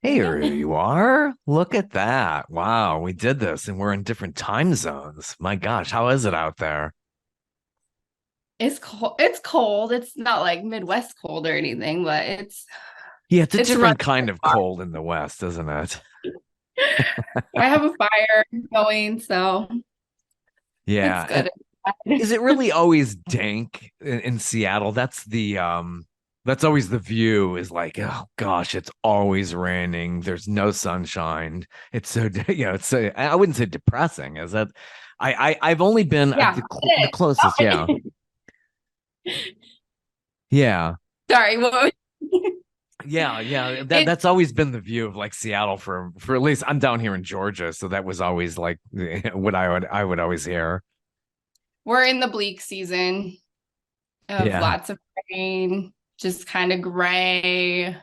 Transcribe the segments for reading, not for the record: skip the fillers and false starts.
Here you are. Look at that. Wow, we did this and we're in different time zones. My gosh, how is it out there? It's cold. It's cold. It's not like Midwest cold or anything, but Yeah, it's a it's running different kind of hot. cold in the West, isn't it? I have a fire going, so it's Yeah. And good. is it really always dank in Seattle? That's always the view is like, oh gosh, it's always raining. There's no sunshine. It's so, it's so, I wouldn't say depressing, is that I've only been Yeah, the it closest, yeah. is. Yeah. Sorry, what Yeah, it that's always been the view of like Seattle for at least I'm down here in Georgia, so that was always like what I would always hear. we're in the bleak season of Yeah. lots of rain, just kind of gray.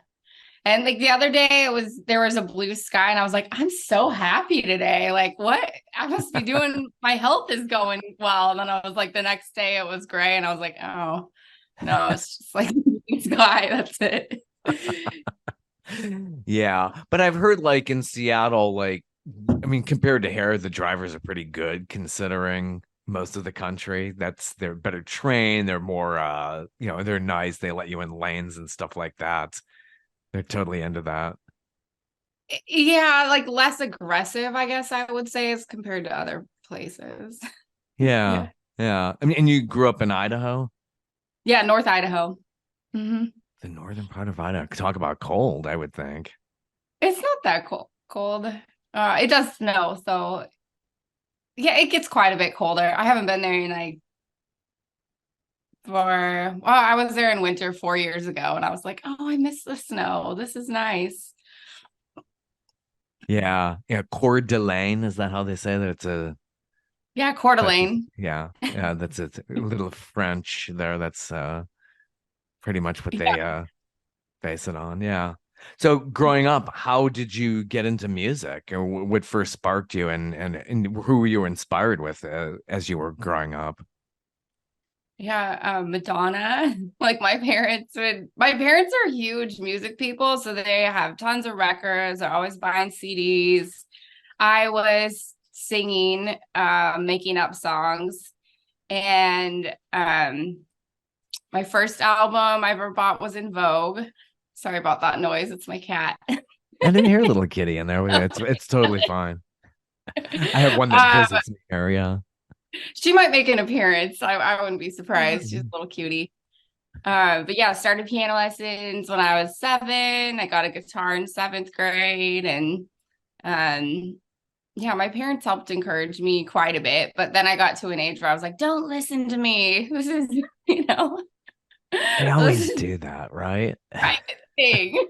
And like the other day there was a blue sky and I was like, I'm so happy today. Like what? I must be doing my health is going well. And then I was like the next day it was gray and I was like, oh no, it's just like blue sky. That's it. Yeah, but I've heard like in Seattle, like I mean, compared to here, the drivers are pretty good considering most of the country. They're better trained, they're more they're nice, they let you in lanes and stuff like that. They're totally into that. Yeah, like less aggressive, I guess I would say, as compared to other places. Yeah. Yeah. Yeah. I mean, and you grew up in Idaho? Yeah, North Idaho. Hmm. The northern part of Idaho. Talk about cold, I would think. It's not that cold. It does snow, so yeah, it gets quite a bit colder. I haven't been there in like I was there in winter 4 years ago, and I was like, oh, I miss the snow. This is nice. Yeah. Yeah. Coeur d'Alene, is that how they say that? It's a Yeah, Coeur type of, d'Alene. yeah. Yeah. That's it. A little French there. That's pretty much what they Yeah. base it on. Yeah. So growing up, how did you get into music, or what first sparked you, and who were you inspired with as you were growing up? Yeah, Madonna. Like my parents are huge music people, so they have tons of records. They're always buying CDs. I was singing, making up songs, and my first album I ever bought was In Vogue. Sorry about that noise. It's my cat. I didn't hear little kitty in there. It's totally fine. I have one that Um, visits me here. Yeah. she might make an appearance. I wouldn't be surprised. She's a little cutie. But yeah, I started piano lessons when I was 7. I got a guitar in 7th grade, and um, yeah, my parents helped encourage me quite a bit. But then I got to an age where I was like, "Don't listen to me. This is, you know, They this always is do that, right? my thing."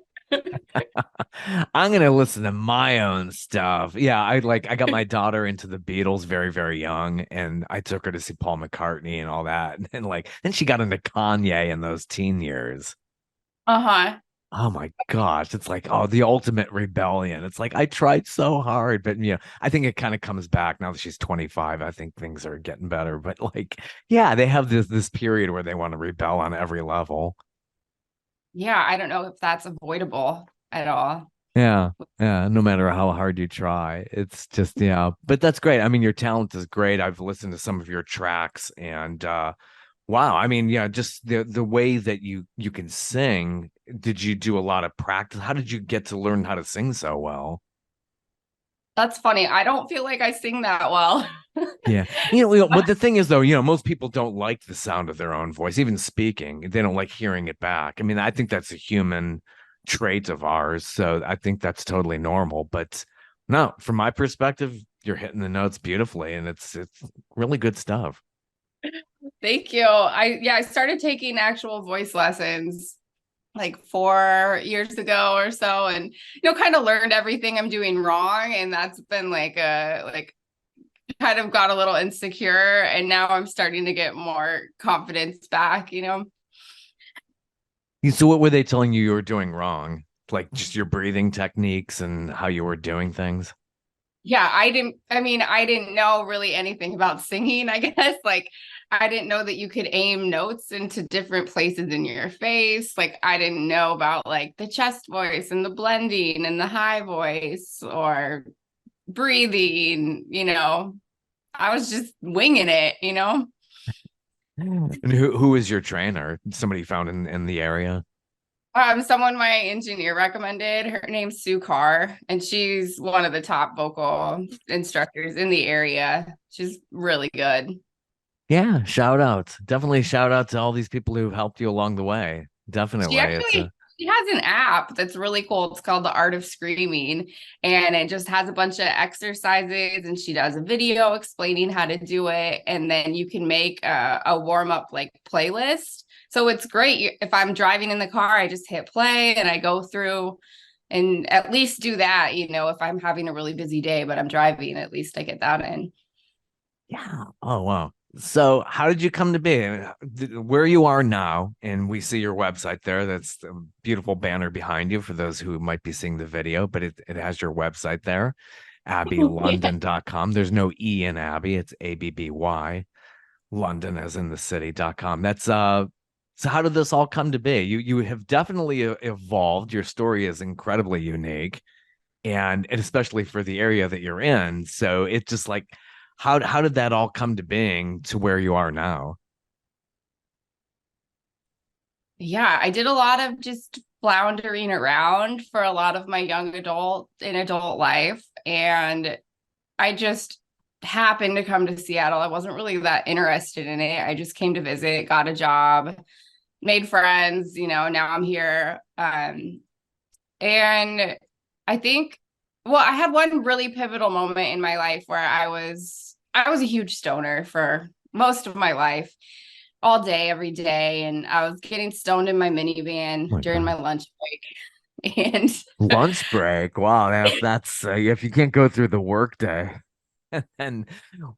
I'm gonna listen to my own stuff. Yeah, I got my daughter into the Beatles very, very young, and I took her to see Paul McCartney and all that. And like then she got into Kanye in those teen years. Uh-huh. Oh my gosh, it's like, oh, the ultimate rebellion. It's like I tried so hard, but I think it kind of comes back now that she's 25. I think things are getting better. But like, yeah, they have this period where they want to rebel on every level. Yeah, I don't know if that's avoidable at all. Yeah. Yeah. No matter how hard you try, it's just, yeah. But that's great. I mean, your talent is great. I've listened to some of your tracks and wow. I mean, yeah, just the way that you can sing. Did you do a lot of practice? How did you get to learn how to sing so well? That's funny. I don't feel like I sing that well. Yeah. But the thing is though, most people don't like the sound of their own voice, even speaking. They don't like hearing it back. I mean, I think that's a human trait of ours. So I think that's totally normal. But no, from my perspective, you're hitting the notes beautifully and it's really good stuff. Thank you. I started taking actual voice lessons like 4 years ago or so, and kind of learned everything I'm doing wrong, and that's been like kind of got a little insecure, and now I'm starting to get more confidence back. So what were they telling you were doing wrong? Like just your breathing techniques and how you were doing things? Yeah, I didn't know really anything about singing, I guess. Like, I didn't know that you could aim notes into different places in your face. Like, I didn't know about like the chest voice and the blending and the high voice or breathing, I was just winging it. And who is your trainer? Somebody you found in the area? Someone my engineer recommended. Her name's Sue Carr, and she's one of the top vocal instructors in the area. She's really good. Yeah, shout out. Definitely shout out to all these people who've helped you along the way. She Definitely. It's a actually she has an app that's really cool. It's called The Art of Screaming, and it just has a bunch of exercises. And she does a video explaining how to do it, and then you can make a warm up like playlist. So it's great if I'm driving in the car. I just hit play and I go through and at least do that. If I'm having a really busy day, but I'm driving, at least I get that in. Yeah. Oh, wow. So, how did you come to be where you are now? And we see your website there. That's the beautiful banner behind you for those who might be seeing the video, but it has your website there, Yeah. abbylondon.com. There's no E in Abby, it's ABBY, London as in the city.com. So how did this all come to be? You have definitely evolved. Your story is incredibly unique and especially for the area that you're in. So it's just like, how did that all come to being to where you are now? Yeah, I did a lot of just floundering around for a lot of my young adult life. And I just happened to come to Seattle. I wasn't really that interested in it. I just came to visit, got a job, made friends, now I'm here. And I think, well, I had one really pivotal moment in my life where I was a huge stoner for most of my life, all day, every day. And I was getting stoned in my Oh minivan my during my God. lunch break. And Lunch break. Wow, that's if you can't go through the workday. And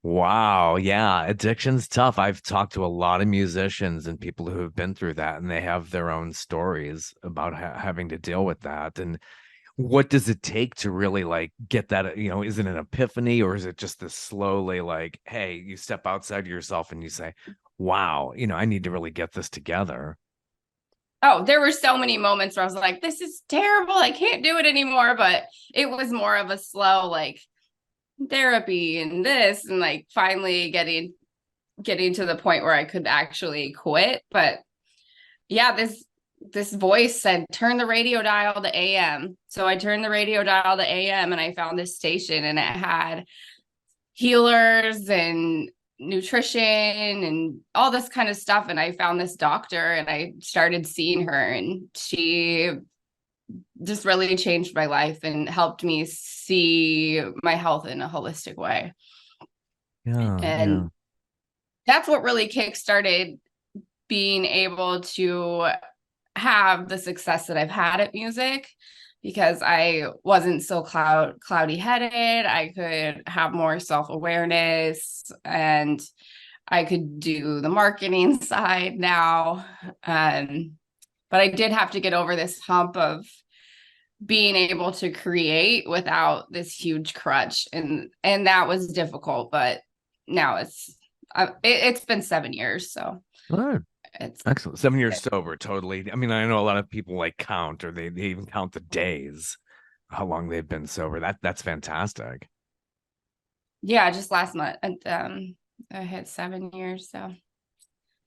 wow, yeah, addiction's tough. I've talked to a lot of musicians and people who have been through that, and they have their own stories about having to deal with that. And what does it take to really like get that? Is it an epiphany or is it just this slowly like, hey, you step outside yourself and you say, wow, I need to really get this together. oh, there were so many moments where I was like, this is terrible. I can't do it anymore. But it was more of a slow, like, therapy and this, and like finally getting to the point where I could actually quit. But yeah, this voice said, turn the radio dial to AM. So I turned the radio dial to AM and I found this station, and it had healers and nutrition and all this kind of stuff. And I found this doctor and I started seeing her, and she just really changed my life and helped me see my health in a holistic way. Yeah, And yeah. that's what really kickstarted being able to have the success that I've had at music, because I wasn't so cloudy headed. I could have more self-awareness, and I could do the marketing side now. But I did have to get over this hump of being able to create without this huge crutch, and that was difficult. But now it's been 7 years, so All it's excellent. 7 years sober, totally. I mean, I know a lot of people like count or they even count the days, how long they've been sober. That's fantastic. yeah, just last month, and I hit 7 years, so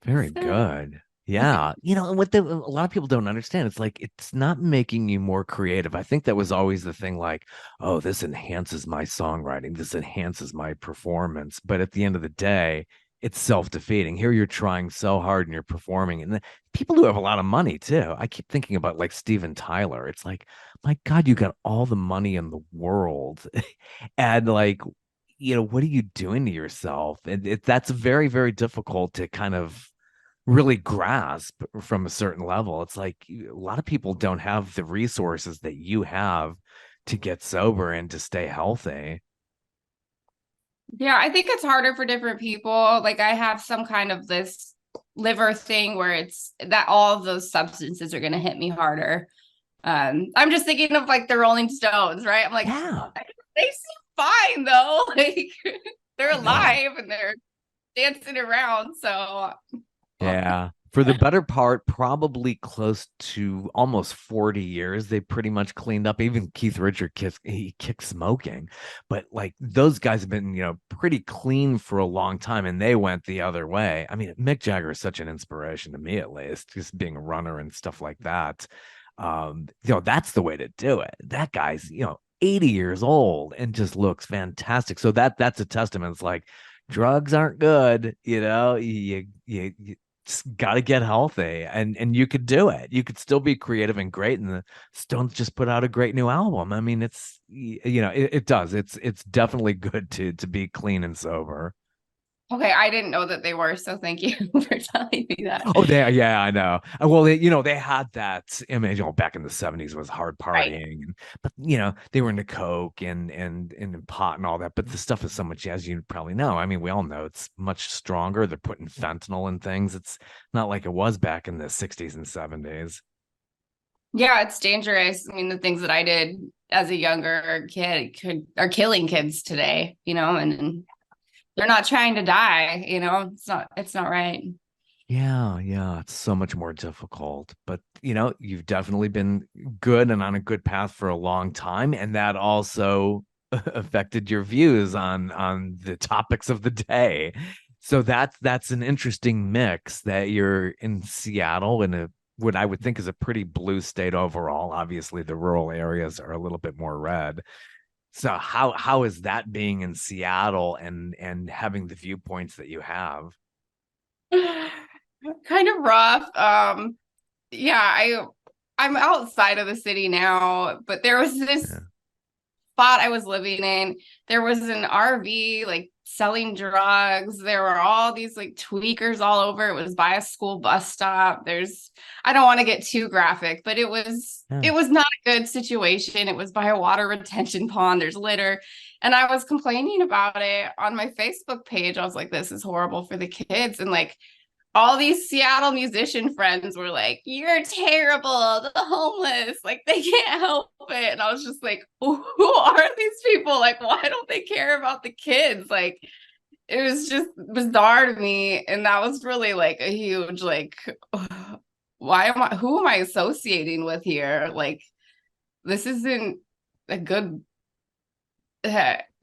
Very it's good. Yeah. And what a lot of people don't understand, it's like it's not making you more creative. I think that was always the thing, like, oh, this enhances my songwriting, this enhances my performance. But at the end of the day, it's self-defeating. Here you're trying so hard and you're performing. And the people who have a lot of money too. I keep thinking about like Steven Tyler. It's like, my God, you got all the money in the world. And like, what are you doing to yourself? And that's very, very difficult to kind of really grasp from a certain level. It's like a lot of people don't have the resources that you have to get sober and to stay healthy. yeah, I think it's harder for different people. Like, I have some kind of this liver thing where it's that all of those substances are going to hit me harder. I'm just thinking of like the Rolling Stones, right? I'm like, Yeah. they seem fine though. Like they're Yeah. alive and they're dancing around. So Yeah. For the better part, probably close to almost 40 years, they pretty much cleaned up. Even Keith Richards he kicked smoking. But like those guys have been, pretty clean for a long time and they went the other way. I mean, Mick Jagger is such an inspiration to me, at least, just being a runner and stuff like that. That's the way to do it. That guy's, 80 years old and just looks fantastic. So that's a testament. It's like drugs aren't good, you got to get healthy, and you could do it. You could still be creative and great, and the Stones just put out a great new album. I mean, it does. It's definitely good to be clean and sober. okay, I didn't know that they were, so thank you for telling me that. Oh, yeah, I know. Well, they had that image, back in the 70s was hard Right. partying, but they were into coke and pot and all that. But the stuff is so much, as you probably know. I mean, we all know it's much stronger. They're putting fentanyl in things. It's not like it was back in the 60s and 70s. Yeah, it's dangerous. I mean, the things that I did as a younger kid are killing kids today, and they're not trying to die, it's not right. Yeah, it's so much more difficult. But you've definitely been good and on a good path for a long time, and that also affected your views on the topics of the day. So that's an interesting mix that you're in Seattle in a what I would think is a pretty blue state overall. Obviously, the rural areas are a little bit more red. So how is that being in Seattle and having the viewpoints that you have? Kind of rough. Yeah, I'm outside of the city now, but there was this Yeah. spot I was living in. There was an RV like selling drugs. There were all these like tweakers all over. It was by a school bus stop. I don't want to get too graphic, but it was Yeah. it was not a good situation. It was by a water retention pond. There's litter. And I was complaining about it on my Facebook page. I was like, this is horrible for the kids. And like all these Seattle musician friends were like, "You're terrible, the homeless, like they can't help it." And I was just like, who are these people? Like, why don't they care about the kids? Like, it was just bizarre to me. And that was really like a huge, like, who am I associating with here? Like, this isn't a good,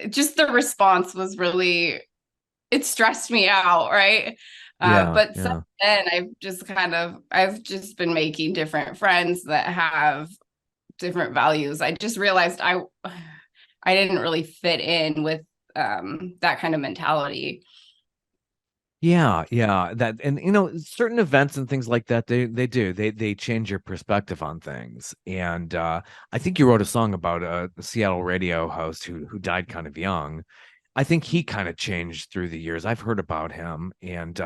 just the response was really, it stressed me out, right? Yeah, But since yeah. then, I've just been making different friends that have different values. I just realized I didn't really fit in with that kind of mentality. Yeah. That and certain events and things like that, they change your perspective on things. And I think you wrote a song about a Seattle radio host who died kind of young. I think he kind of changed through the years. I've heard about him, and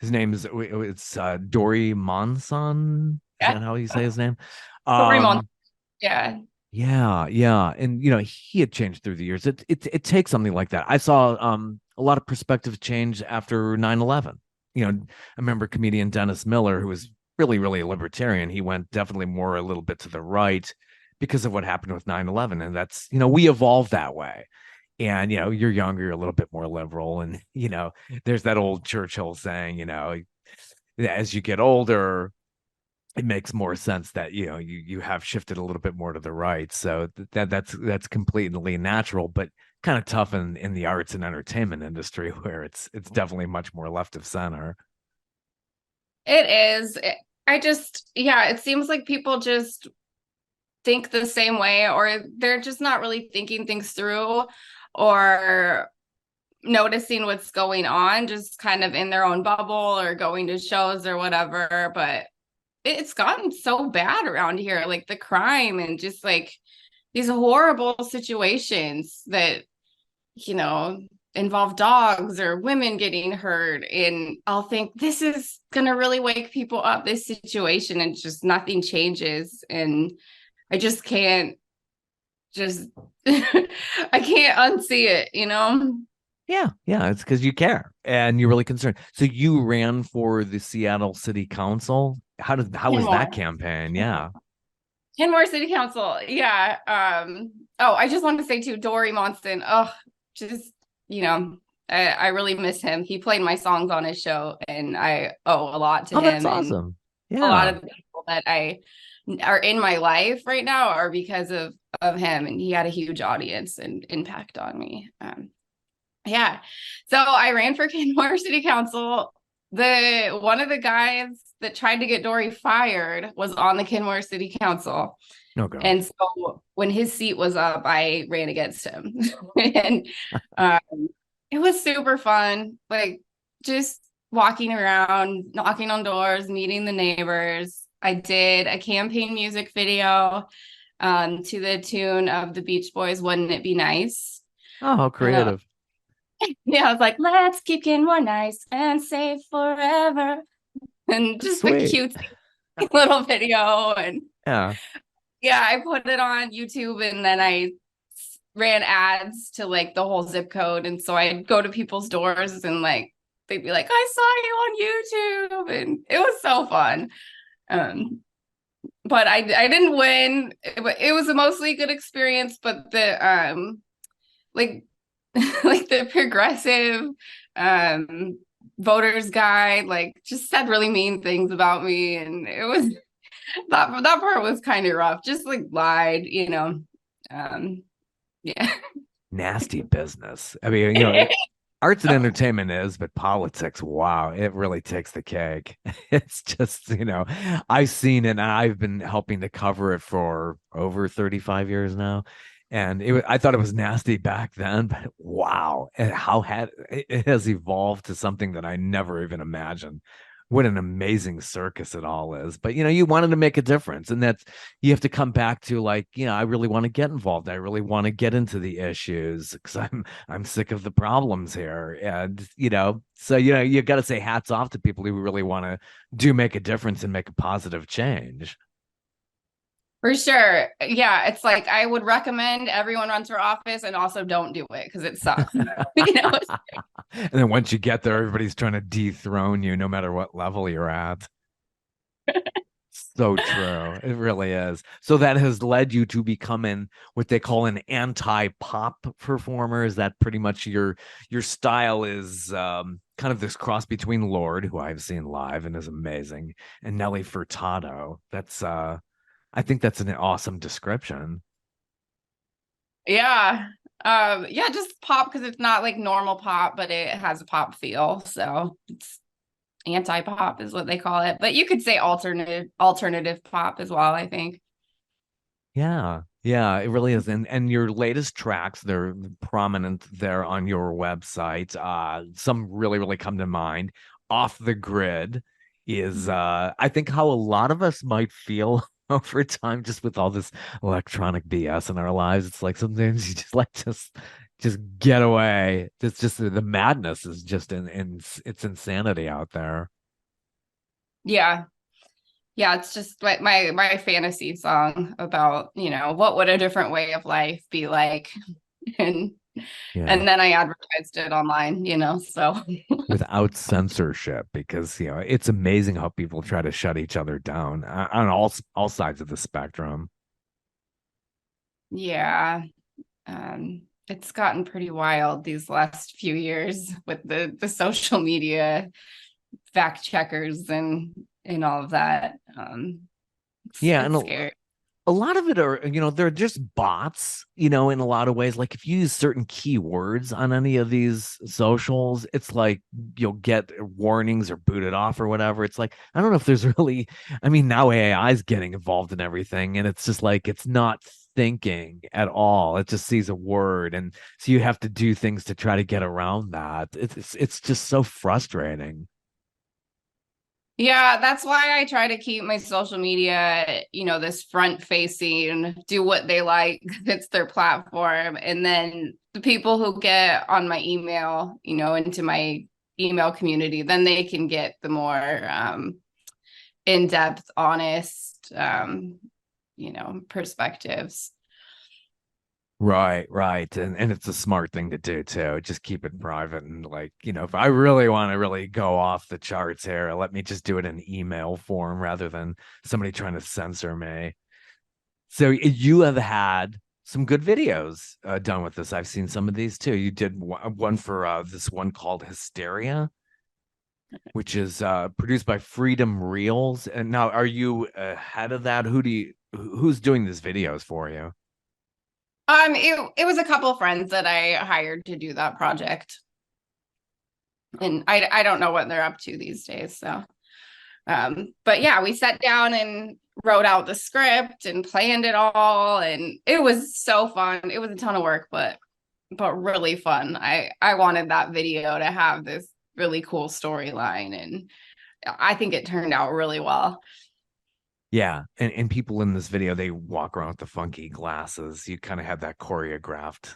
his name is it's Dory Monson. Is Yeah, that how you say his name? Raymond. Um, Yeah, yeah, and he had changed through the years. It takes something like that. I saw a lot of perspective change after 9/11. I remember comedian Dennis Miller, who was really a libertarian. He went definitely more a little bit to the right because of what happened with 9/11, and that's we evolved that way. And you're younger, you're a little bit more liberal, and there's that old Churchill saying, as you get older, it makes more sense that you have shifted a little bit more to the right. So that's completely natural, but kind of tough in the arts and entertainment industry where it's definitely much more left of center. it is. Yeah, it seems like people just think the same way, or they're just not really thinking things through or noticing what's going on, just kind of in their own bubble or going to shows or whatever. But it's gotten so bad around here, like the crime and just like these horrible situations that, involve dogs or women getting hurt. And I'll think this is going to really wake people up, this situation, and just nothing changes. And I just can't just I can't unsee it. Yeah, it's because you care and you're really concerned. So you ran for the Seattle City Council. How And was more. that campaign? Yeah. Kenmore City Council. Yeah. Oh, I just wanted to say too, Dory Monson. Oh, just, you know, I really miss him. He played my songs on his show, and I owe a lot to Oh, that's him. And awesome. a lot Yeah. of the people that I are in my life right now are because of him, and he had a huge audience and impact on me. Yeah. So I ran for Kenmore City Council. The one of the guys that tried to get Dory fired was on the Kenmore City Council. Oh And gosh. so when his seat was up, I ran against him. And um, it was super fun. Like just walking around, knocking on doors, meeting the neighbors. I did a campaign music video to the tune of the Beach Boys, Wouldn't It Be Nice? Oh, how Uh, creative. yeah, I was like, let's keep getting more nice and safe forever. And That's just a sweet. cute little video. And Yeah. yeah, I put it on YouTube, and then I ran ads to like the whole zip code. And so I'd go to people's doors, and like they'd be like, I saw you on YouTube. And it was so fun. Um, but I didn't win. It was a mostly good experience, but the like like the progressive um voters guide like just said really mean things about me, and it was that part was kind of rough. Just like lied, you know. Yeah. Nasty business. I mean, arts and entertainment is, but politics, wow, it really takes the cake. It's just, I've seen it and I've been helping to cover it for over 35 years now. And I thought it was nasty back then, but wow, and how had it has evolved to something that I never even imagined. What an amazing circus it all is. But you wanted to make a difference, and that's you have to come back to like, I really want to get involved. I really want to get into the issues because I'm sick of the problems here. And so you got to say hats off to people who really want to do make a difference and make a positive change. For sure. Yeah, it's like I would recommend everyone runs for office, and also don't do it because it sucks. You know, And then once you get there, everybody's trying to dethrone you no matter what level you're at. So true. It really is. So that has led you to becoming what they call an anti-pop performer. Is that pretty much your style is kind of this cross between Lorde, who I've seen live and is amazing, and Nelly Furtado. That's I think that's an awesome description. yeah. Yeah, just pop because it's not like normal pop, but it has a pop feel. So it's anti-pop is what they call it. But you could say alternative pop as well, I think. Yeah. Yeah, it really is. And your latest tracks, they're prominent there on your website. Some really, really come to mind. Off the Grid is I think how a lot of us might feel over time just with all this electronic BS in our lives. It's like sometimes you just like just get away. It's just the madness is just in it's insanity out there. Yeah. Yeah, it's just like my fantasy song about, what would a different way of life be like? And Yeah. and then I advertised it online, so Without censorship because it's amazing how people try to shut each other down on all sides of the spectrum. yeah. It's gotten pretty wild these last few years with the social media fact checkers and all of that. It's Yeah, and it's scary. a lot of it are, they're just bots, in a lot of ways. Like if you use certain keywords on any of these socials, it's like you'll get warnings or booted off or whatever. It's like, I don't know if there's really, I mean, now AI is getting involved in everything, and it's just like it's not thinking at all. It just sees a word, and so you have to do things to try to get around that. It's just so frustrating. Yeah, that's why I try to keep my social media, this front facing, do what they like, it's their platform. And then the people who get on my email, into my email community, then they can get the more in-depth, honest, perspectives. Right, right. And it's a smart thing to do too. Just keep it private and like, if I really want to really go off the charts here, let me just do it in email form rather than somebody trying to censor me. So you have had some good videos done with this. I've seen some of these too. You did one for this one called Hysteria, which is produced by Freedom Reels. And now, are you ahead of that? Who's doing these videos for you? It was a couple of friends that I hired to do that project, and I don't know what they're up to these days. So, but yeah, we sat down and wrote out the script and planned it all, and it was so fun. It was a ton of work, but really fun. I wanted that video to have this really cool storyline, and I think it turned out really well. Yeah, and people in this video, they walk around with the funky glasses. You kind of had that choreographed,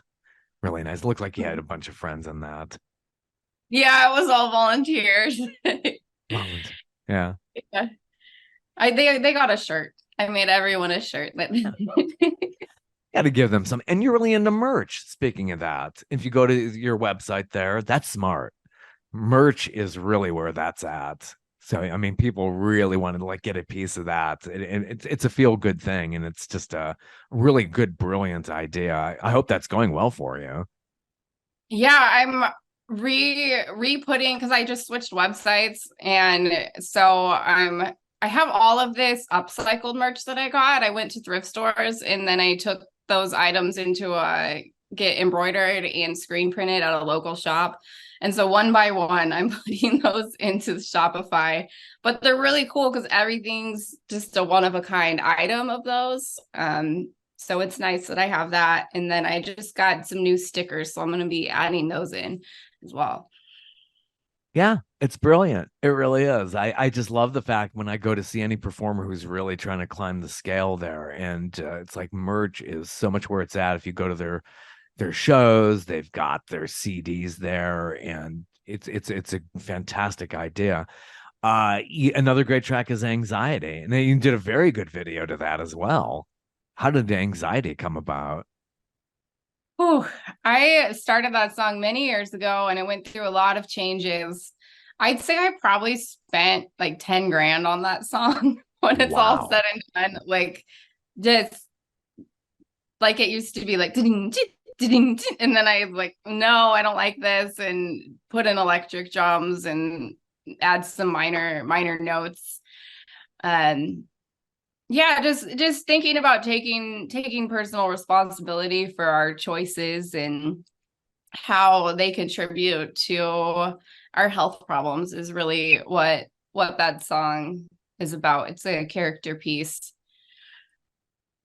really nice. It looked like you had a bunch of friends in that. Yeah, it was all volunteers. Moment. Yeah. Yeah. They got a shirt. I made everyone a shirt. Got to give them some. And you're really into merch. Speaking of that, if you go to your website there, that's smart. Merch is really where that's at. So I mean, people really wanted to like get a piece of that. It's a feel good thing, and it's just a really good, brilliant idea. I hope that's going well for you. Yeah, I'm re-putting because I just switched websites, and so I have all of this upcycled merch that I got. I went to thrift stores, and then I took those items into a get embroidered and screen printed at a local shop. And so one by one, I'm putting those into Shopify, but they're really cool because everything's just a one of a kind item of those. So it's nice that I have that. And then I just got some new stickers, so I'm going to be adding those in as well. Yeah, it's brilliant. It really is. I just love the fact when I go to see any performer who's really trying to climb the scale there, and it's like merch is so much where it's at. If you go to their shows, they've got their CDs there, and it's a fantastic idea. Another great track is Anxiety, and then you did a very good video to that as well. How did the Anxiety come about? Whew. I started that song many years ago and it went through a lot of changes. I'd say I probably spent like 10 grand on that song when it's all Wow. said and done. Like just like it used to be like ding, ding, and then I like, no, I don't like this, and put in electric drums and add some minor notes. Um yeah, just thinking about taking personal responsibility for our choices and how they contribute to our health problems is really what that song is about. It's a character piece.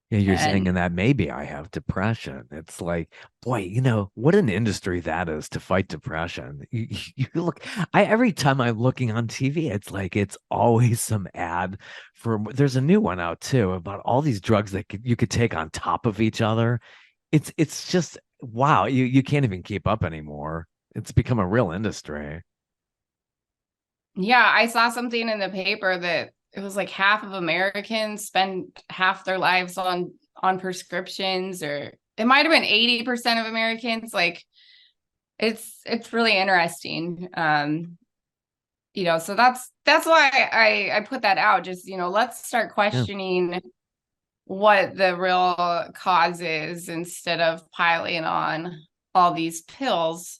Yeah, you're saying And in that maybe I have depression. It's like, boy, what an industry that is to fight depression. You look, I every time I'm looking on TV, it's like it's always some ad for. There's a new one out too about all these drugs that you could take on top of each other. It's just wow. You can't even keep up anymore. It's become a real industry. yeah, I saw something in the paper that it was like half of Americans spend half their lives on prescriptions, or it might have been 80% of Americans. Like it's really interesting. So that's why I put that out. Just, let's start Yeah. questioning what the real cause is instead of piling on all these pills.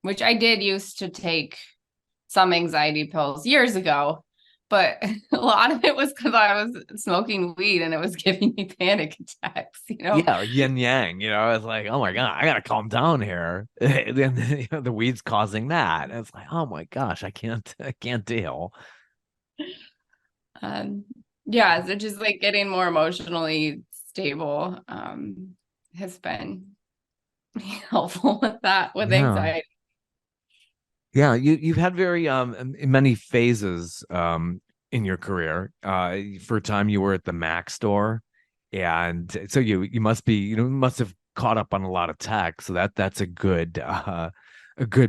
Which I did used to take some anxiety pills years ago, but a lot of it was because I was smoking weed and it was giving me panic attacks. Yeah, or yin yang, it's like, oh my God, I gotta calm down here. Then the weed's causing that. And it's like, oh my gosh, I can't deal. Um, yeah, so just like getting more emotionally stable has been helpful with that, with Yeah. anxiety. Yeah, you've had very many phases in your career. For a time you were at the Mac store, and so you must be, must have caught up on a lot of tech. So that's a good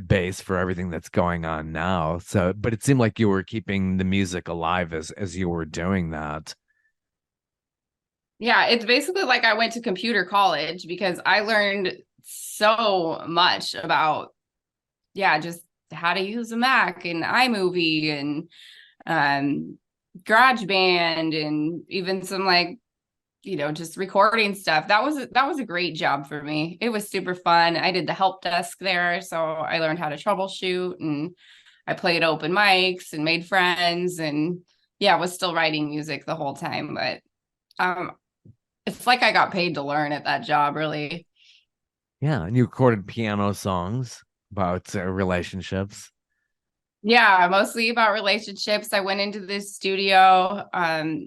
base for everything that's going on now. So, but it seemed like you were keeping the music alive as you were doing that. Yeah, it's basically like I went to computer college because I learned so much about, yeah, just how to use a Mac and iMovie and um GarageBand and even some like just recording stuff. That was a great job for me. It was super fun. I did the help desk there, so I learned how to troubleshoot, and I played open mics and made friends, and yeah, was still writing music the whole time. But um, it's like I got paid to learn at that job, really. Yeah, and you recorded piano songs about relationships. Yeah, mostly about relationships. I went into this studio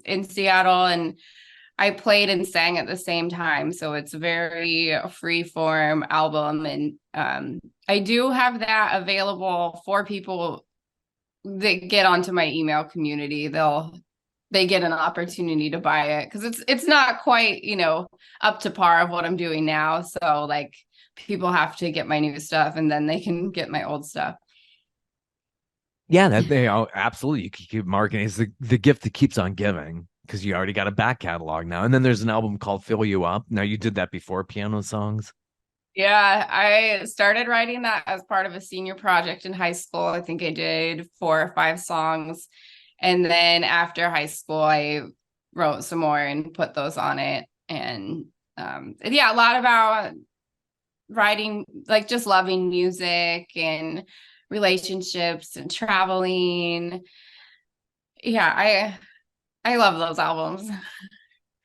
in Seattle, and I played and sang at the same time. So it's a very free form album. And I do have that available for people that get onto my email community. They get an opportunity to buy it because it's not quite, up to par of what I'm doing now. So like people have to get my new stuff and then they can get my old stuff. Yeah, that they absolutely, you can keep marketing. It's the gift that keeps on giving because you already got a back catalog now. And then there's an album called Fill You Up. Now you did that before piano songs. Yeah, I started writing that as part of a senior project in high school. I think I did 4 or 5 songs. And then after high school, I wrote some more and put those on it. And yeah, a lot about writing, like just loving music and relationships and traveling. Yeah, I love those albums.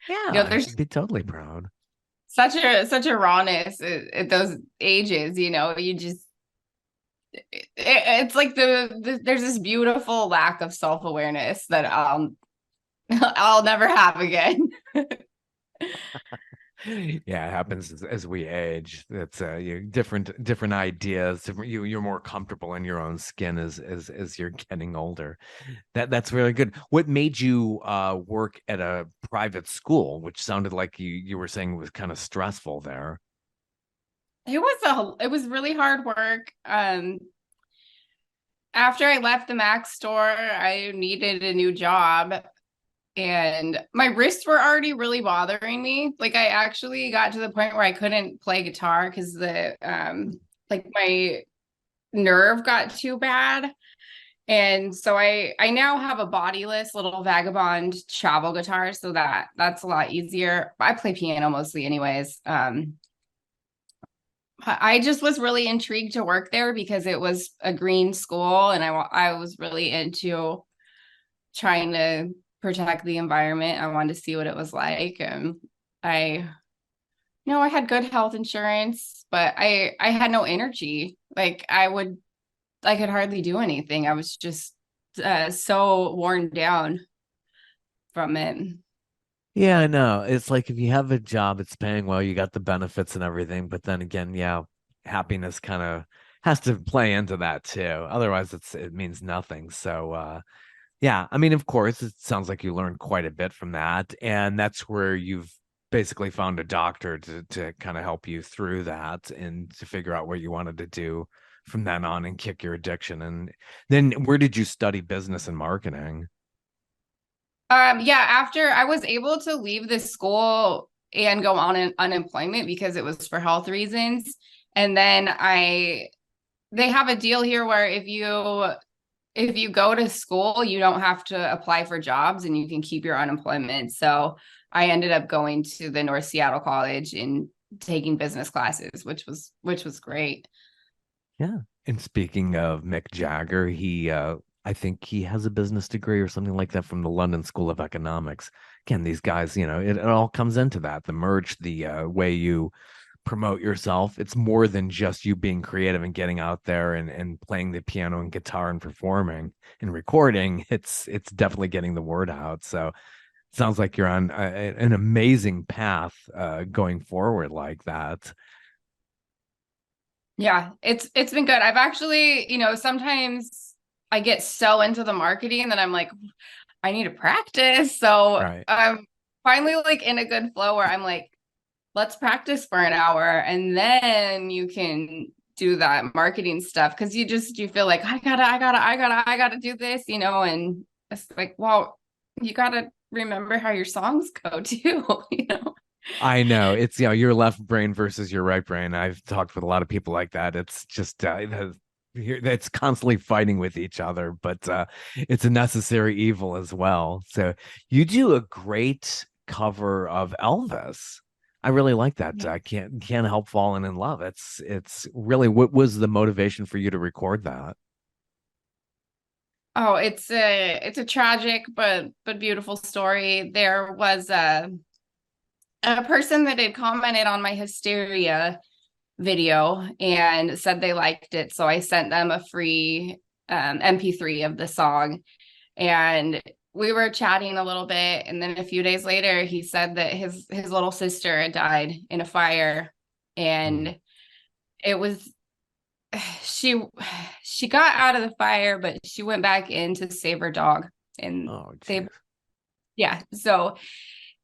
Yeah, There's I'd be totally proud. such a rawness at those ages, you just it's like there's this beautiful lack of self-awareness that I'll never have again. Yeah, it happens as we age. That's different ideas. You're more comfortable in your own skin as you're getting older. That's really good. What made you work at a private school, which sounded like you were saying was kind of stressful there? It was really hard work. After I left the Mac store, I needed a new job, and my wrists were already really bothering me. Like I actually got to the point where I couldn't play guitar because the like my nerve got too bad. And so I now have a bodyless little vagabond travel guitar, so that's a lot easier. I play piano mostly anyways. I just was really intrigued to work there because it was a green school, and I was really into trying to protect the environment. I wanted to see what it was like, and I I had good health insurance, but I had no energy. Like I could hardly do anything. I was just so worn down from it. Yeah, I know. It's like if you have a job, it's paying well, you got the benefits and everything, but then again, yeah, happiness kind of has to play into that too. Otherwise, it means nothing. So, yeah, I mean, of course, it sounds like you learned quite a bit from that, and that's where you've basically found a doctor to kind of help you through that and to figure out what you wanted to do from then on and kick your addiction. And then where did you study business and marketing? Yeah, after I was able to leave this school and go on unemployment because it was for health reasons. And then they have a deal here where if you go to school, you don't have to apply for jobs and you can keep your unemployment. So I ended up going to the North Seattle College and taking business classes, which was great. Yeah. And speaking of Mick Jagger, he I think he has a business degree or something like that from the London School of Economics. Again, these guys, it all comes into that. The merch, the way you promote yourself. It's more than just you being creative and getting out there and playing the piano and guitar and performing and recording. It's definitely getting the word out. So it sounds like you're on an amazing path going forward like that. Yeah, it's been good. I've actually, sometimes I get so into the marketing that I'm like, I need to practice. So Right. I'm finally like in a good flow where I'm like, let's practice for an hour and then you can do that marketing stuff. Cause you feel like I gotta do this, and it's like, well, you gotta remember how your songs go too. I know it's your left brain versus your right brain. I've talked with a lot of people like that. It's just it's constantly fighting with each other, but it's a necessary evil as well. So you do a great cover of Elvis. I really like that. Yeah. I can't help falling in love. It's really, what was the motivation for you to record that? Oh, it's a tragic but beautiful story. There was a person that had commented on my Hysteria video and said they liked it, so I sent them a free MP3 of the song, and we were chatting a little bit, and then a few days later he said that his little sister had died in a fire, Hmm. and it was she she got out of the fire, but she went back in to save her dog, and Oh, they geez. yeah. So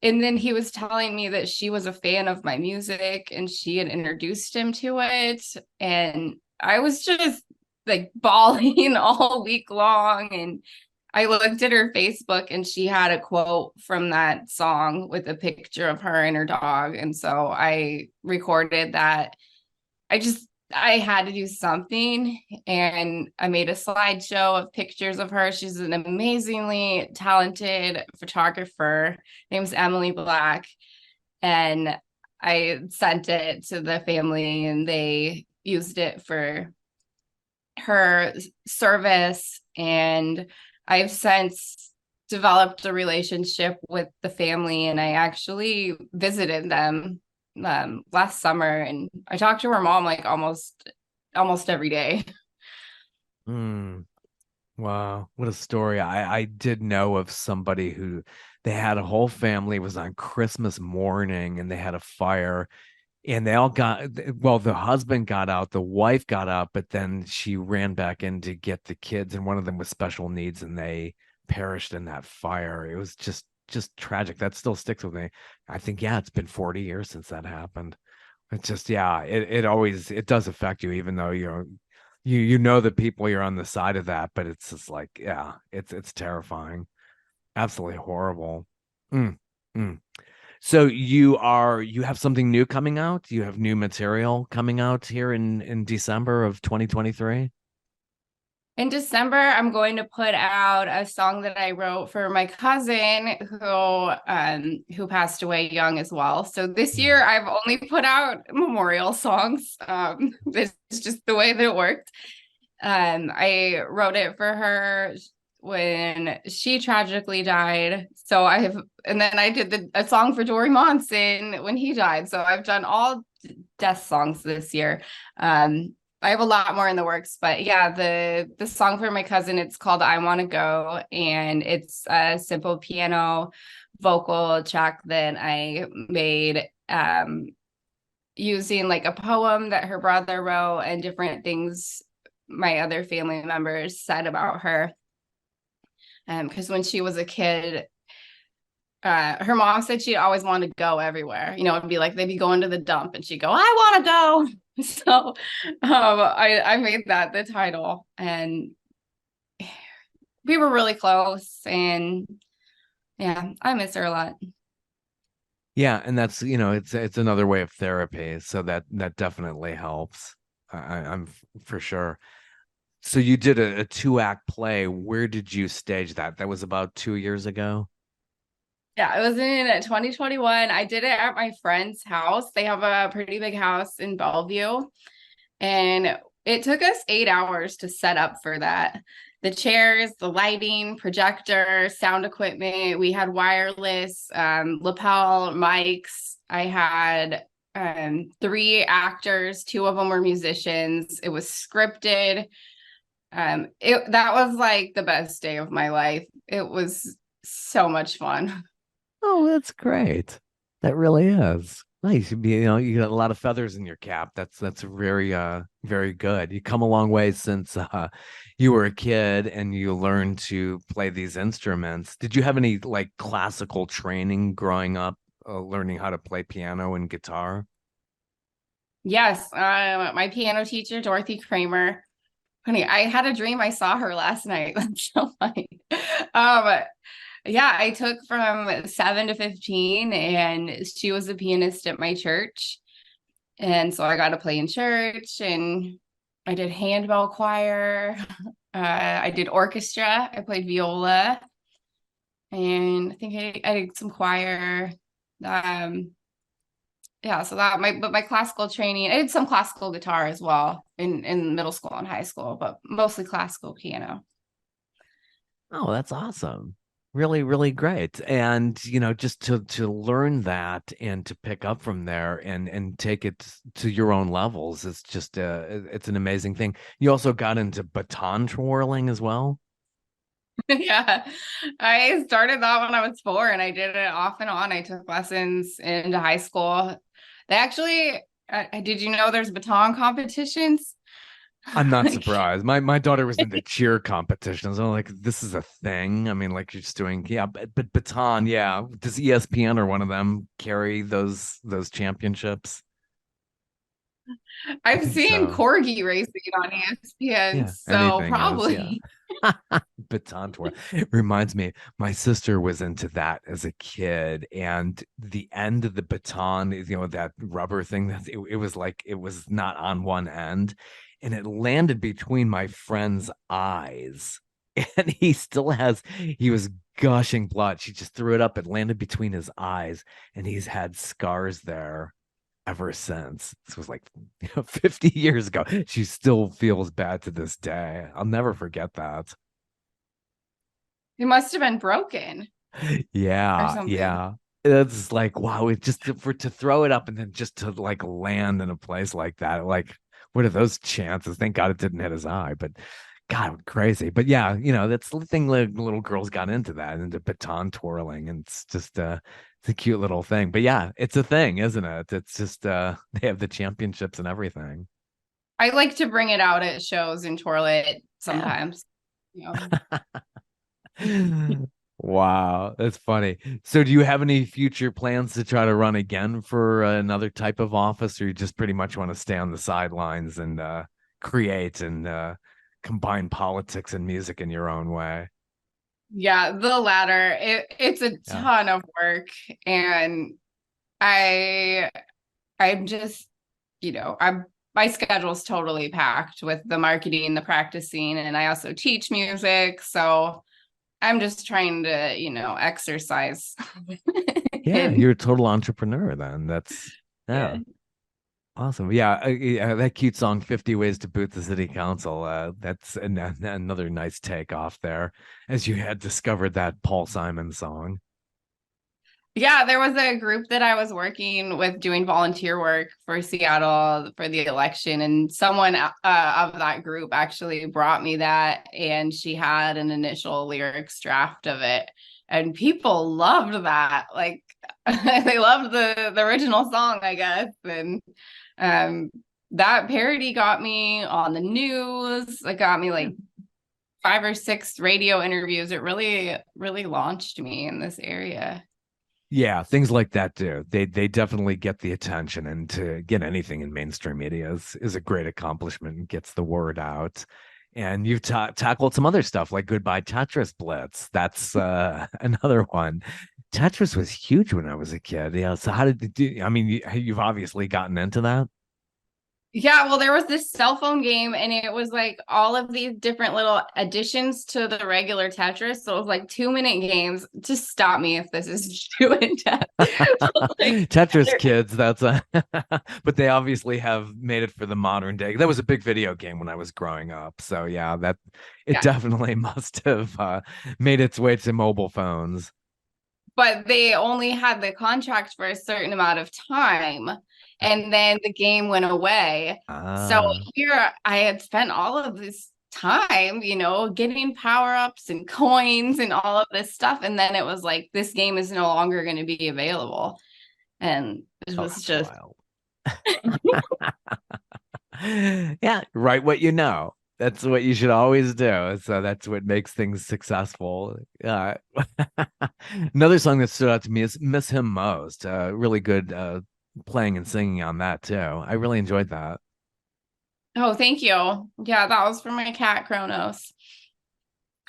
and then he was telling me that she was a fan of my music and she had introduced him to it. And I was just like bawling all week long. And I looked at her Facebook and she had a quote from that song with a picture of her and her dog. And so I recorded that. I had to do something, and I made a slideshow of pictures of her. She's an amazingly talented photographer. Her name's Emily Black, and I sent it to the family and they used it for her service. And I've since developed a relationship with the family, and I actually visited them last summer, and I talked to her mom like almost every day. Mm, wow, what a story. I did know of somebody who they had a whole family, it was on Christmas morning, and they had a fire, and they all got, well, the husband got out, the wife got out, but then she ran back in to get the kids, and one of them with special needs, and they perished in that fire. It was just tragic. That still sticks with me. I think, yeah, it's been 40 years since that happened. It's just, yeah, it always, it does affect you, even though you know the people, you're on the side of that, but it's just like, yeah, it's terrifying. Absolutely horrible. Mm, mm. So you have something new coming out? You have new material coming out here in December of 2023? In December, I'm going to put out a song that I wrote for my cousin who passed away young as well. So this Mm. year I've only put out memorial songs. It's just the way that it worked. I wrote it for her when she tragically died. And then I did a song for Dory Monson when he died. So I've done all death songs this year. I have a lot more in the works, but yeah, the song for my cousin, it's called I Want to Go, and it's a simple piano vocal track that I made using like a poem that her brother wrote and different things my other family members said about her. Because when she was a kid, her mom said she always wanted to go everywhere. You know, it'd be like they'd be going to the dump and she'd go, I want to go. So I made that the title, and we were really close. And yeah, I miss her a lot. Yeah, and that's, it's another way of therapy, so that definitely helps. I'm for sure. So you did a two-act play. Where did you stage that? That was about 2 years ago. Yeah, it was in 2021. I did it at my friend's house. They have a pretty big house in Bellevue. And it took us 8 hours to set up for that. The chairs, the lighting, projector, sound equipment. We had wireless lapel mics. I had three actors. Two of them were musicians. It was scripted. That was like the best day of my life. It was so much fun. Oh, that's great. That really is. Nice. You got a lot of feathers in your cap. That's very very good. You come a long way since you were a kid and you learned to play these instruments. Did you have any like classical training growing up, learning how to play piano and guitar? Yes, my piano teacher, Dorothy Kramer. Honey, I had a dream. I saw her last night. That's so funny. Um, yeah, I took from 7 to 15, and she was a pianist at my church. And so I got to play in church, and I did handbell choir. I did orchestra. I played viola, and I think I did some choir. Um, yeah, so that my classical training, I did some classical guitar as well in middle school and high school, but mostly classical piano. Oh, that's awesome. Really, really great. And just to learn that and to pick up from there and take it to your own levels, it's just it's an amazing thing. You also got into baton twirling as well. Yeah, I started that when I was 4 and I did it off and on. I took lessons into high school. They actually, did you know there's baton competitions? I'm not Like, surprised. My daughter was in the cheer competitions. I'm like, this is a thing. I mean, like you're just doing, yeah, but baton, yeah. Does ESPN or one of them carry those championships? I I've think seen so. corgi racing on ESPN, Yeah, so anything is, yeah. probably. Baton twirl. It reminds me, my sister was into that as a kid, and the end of the baton, that rubber thing, that it was like it was not on one end, and it landed between my friend's eyes. And he was gushing blood. She just threw it up. It landed between his eyes, and he's had scars there ever since. This was like 50 years ago. She still feels bad to this day. I'll never forget that. It must have been broken or Yeah, something. yeah. It's like, wow, it just to throw it up and then just to like land in a place like that. Like, what are those chances? Thank God it didn't hit his eye, but God, crazy. But yeah, that's the thing, like, little girls got into that, into baton twirling, and it's just it's a cute little thing. But yeah, it's a thing, isn't it? It's just they have the championships and everything. I like to bring it out at shows and twirl it Yeah. sometimes. You know. Wow, that's funny. So, do you have any future plans to try to run again for another type of office, or you just pretty much want to stay on the sidelines and create and combine politics and music in your own way? Yeah, the latter. It's a Yeah. ton of work, and I I'm just, I'm my schedule's totally packed with the marketing, the practicing, and I also teach music, so I'm just trying to, exercise. Yeah, And you're a total entrepreneur then. That's yeah. yeah. Awesome. Yeah, yeah, that cute song 50 Ways to Boot the City Council. That's another nice take off there, as you had discovered that Paul Simon song. Yeah, there was a group that I was working with doing volunteer work for Seattle for the election, and someone of that group actually brought me that, and she had an initial lyrics draft of it, and people loved that. Like they loved the original song, I guess, and um, that parody got me on the news. It got me Yeah. like 5 or 6 radio interviews. It really, really launched me in this area. Yeah, things like that do. They definitely get the attention, and to get anything in mainstream media is a great accomplishment and gets the word out. And you've tackled some other stuff like Goodbye Tetris Blitz. That's another one. Tetris was huge when I was a kid. Yeah. So how did you do? I mean, you've obviously gotten into that. Yeah, well, there was this cell phone game, and it was like all of these different little additions to the regular Tetris. So it was like 2-minute games. Just stop me if this is too in depth. Like, Tetris kids, that's a but they obviously have made it for the modern day. That was a big video game when I was growing up. So yeah, that it yeah, definitely must have made its way to mobile phones. but they only had the contract for a certain amount of time, and then the game went away. So Ah, here I had spent all of this time, getting power-ups and coins and all of this stuff, and then it was like this game is no longer going to be available. And it oh, was that's just, wild. Yeah, write what you know. That's what you should always do. So that's what makes things successful. Another song that stood out to me is Miss Him Most. Really good playing and singing on that too. I really enjoyed that. oh, thank you. Yeah, that was for my cat Kronos.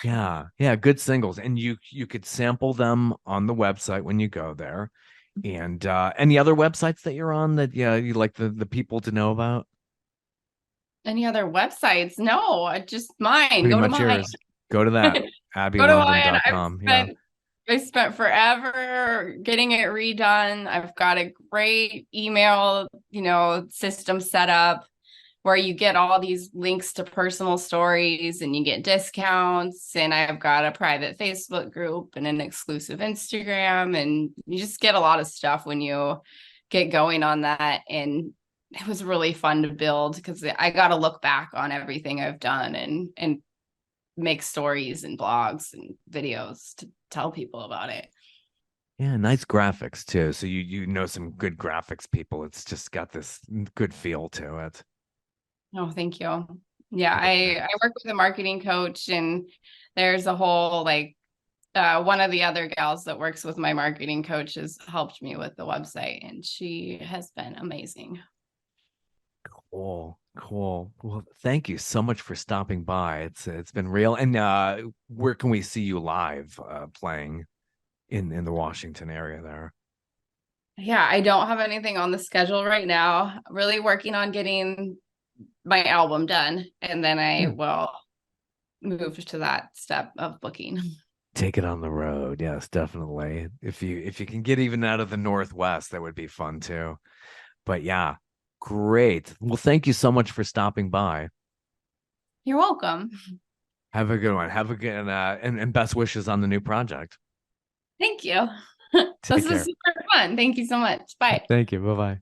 Yeah, yeah, good singles. And you could sample them on the website when you go there. And any other websites that you're on that you like the people to know about? Any other websites? No, just mine. Pretty Go to much mine. yours. Go to that, Go to mine. I've abbylondon.com. Yeah. spent I spent forever getting it redone. I've got a great email, system set up where you get all these links to personal stories and you get discounts. And I've got a private Facebook group and an exclusive Instagram. And you just get a lot of stuff when you get going on that. And it was really fun to build because I got to look back on everything I've done and make stories and blogs and videos to tell people about it. Yeah, nice graphics too. So you know some good graphics people. It's just got this good feel to it. Oh, thank you. Yeah, Yeah. I work with a marketing coach, and there's a whole one of the other gals that works with my marketing coach has helped me with the website, and she has been amazing. Cool, cool. Well, thank you so much for stopping by. It's been real. And where can we see you live playing in the Washington area there? Yeah, I don't have anything on the schedule right now. Really working on getting my album done, and then I Yeah. will move to that step of booking. Take it on the road. Yes, definitely. If you can get even out of the Northwest, that would be fun too. But yeah, great. Well, thank you so much for stopping by. You're welcome. Have a good one. Have a good and best wishes on the new project. Thank you. This Take is care. super fun. Thank you so much. Bye. Thank you. Bye bye.